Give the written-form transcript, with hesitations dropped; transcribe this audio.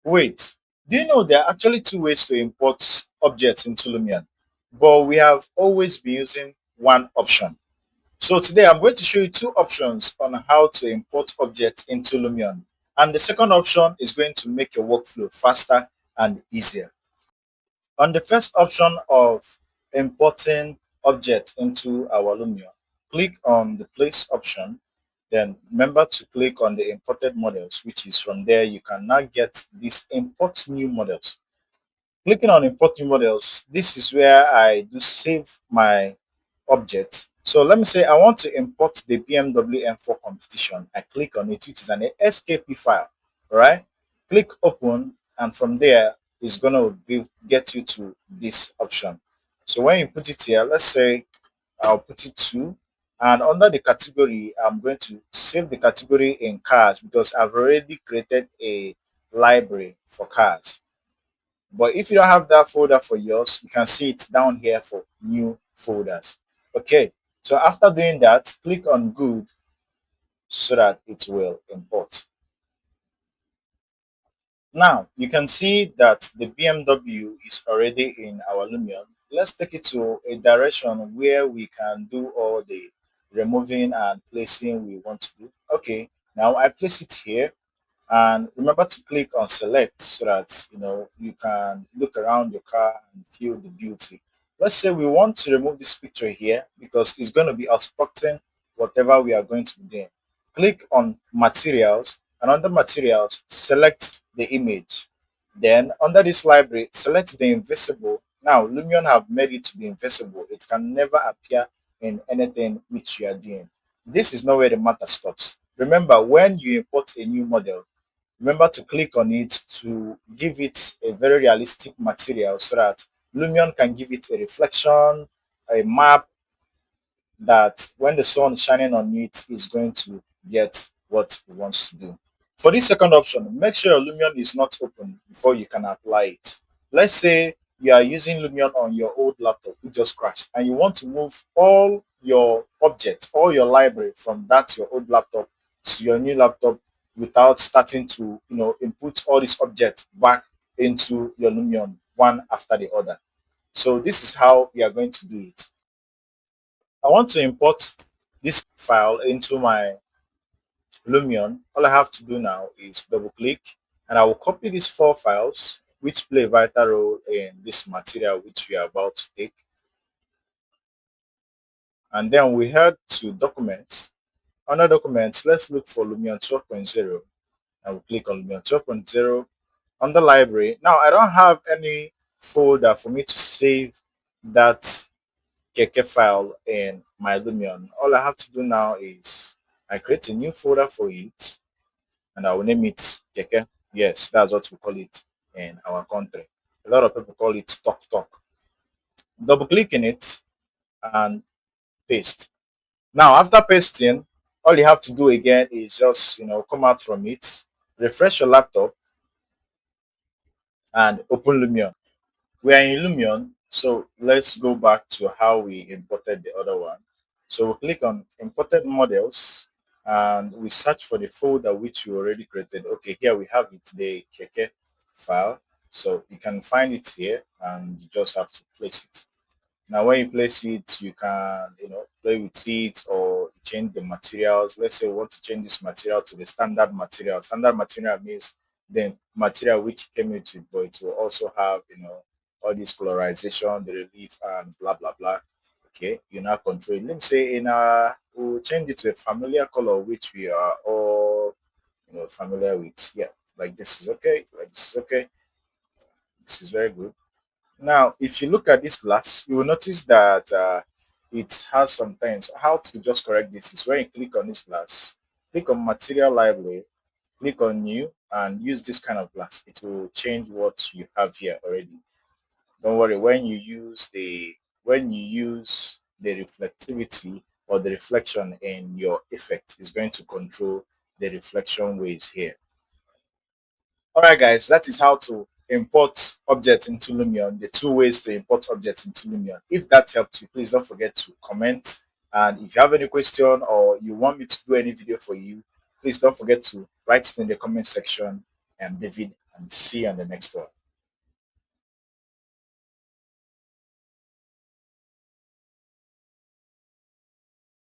Wait, do you know there are actually two ways to import objects into Lumion? But we have always been using one option. So today I'm going to show you two options on how to import objects into Lumion. And the second option is going to make your workflow faster and easier. On the first option of importing object into our Lumion, click on the place option. Then remember to click on the imported models, which is from there you can now get this import new models. Clicking on import new models, this is where I do save my object. So let me say I want to import the BMW M4 competition. I click on it, which is an SKP file. All right. Click open, and from there it's gonna get you to this option. So when you put it here, let's say I'll put it to, and under the category, I'm going to save the category in cars because I've already created a library for cars. But if you don't have that folder for yours, you can see it down here for new folders. Okay, so after doing that, click on good so that it will import. Now you can see that the BMW is already in our Lumion. Let's take it to a direction where we can do all the removing and placing we want to do. Okay, now I place it here, and remember to click on select so that you can look around your car and feel the beauty. Let's say we want to remove this picture here because it's going to be obstructing whatever we are going to be doing. Click on materials, and under materials select the image. Then under this library select the invisible. Now Lumion have made it to be invisible. It can never appear in anything which you are doing. This is not where the matter stops. Remember, when you import a new model, remember to click on it to give it a very realistic material so that Lumion can give it a reflection, a map that when the sun is shining on it is going to get what it wants to do. For this second option, make sure your Lumion is not open before you can apply it. Let's say you are using Lumion on your old laptop, it just crashed, and you want to move all your objects, all your library from that your old laptop to your new laptop without starting to input all these objects back into your Lumion one after the other. So this is how we are going to do it. I want to import this file into my Lumion. All I have to do now is double click, and I will copy these four files which play a vital role in this material which we are about to take. And then we head to documents. Under documents, let's look for Lumion 12.0. I will click on Lumion 12.0. Under library, now I don't have any folder for me to save that Keke file in my Lumion. All I have to do now is I create a new folder for it, and I will name it Keke. Yes, that's what we call it in our country. A lot of people call it Talk Talk. Double click in it and paste. Now, after pasting, all you have to do again is just come out from it, refresh your laptop, and open Lumion. We are in Lumion, so let's go back to how we imported the other one. So we click on imported models, and we search for the folder which we already created. Okay, here we have it, the Keke file. So you can find it here, and you just have to place it. Now when you place it, you can play with it or change the materials. Let's say we want to change this material to the standard material. Standard material means the material which came with it, but it will also have all this colorization, the relief, and blah blah blah. Okay, you now control it. Let me say we'll change it to a familiar color which we are all familiar with. Yeah, like this is okay, like this is okay. This is very good. Now, if you look at this glass, you will notice that it has some things. How to just correct this is when you click on this glass, click on material library, click on new, and use this kind of glass. It will change what you have here already. Don't worry, when you use the reflectivity or the reflection in your effect, is going to control the reflection ways here. All right, guys, that is how to import objects into Lumion, the two ways to import objects into Lumion. If that helped you, please don't forget to comment. And if you have any question or you want me to do any video for you, please don't forget to write it in the comment section. And David and see you on the next one.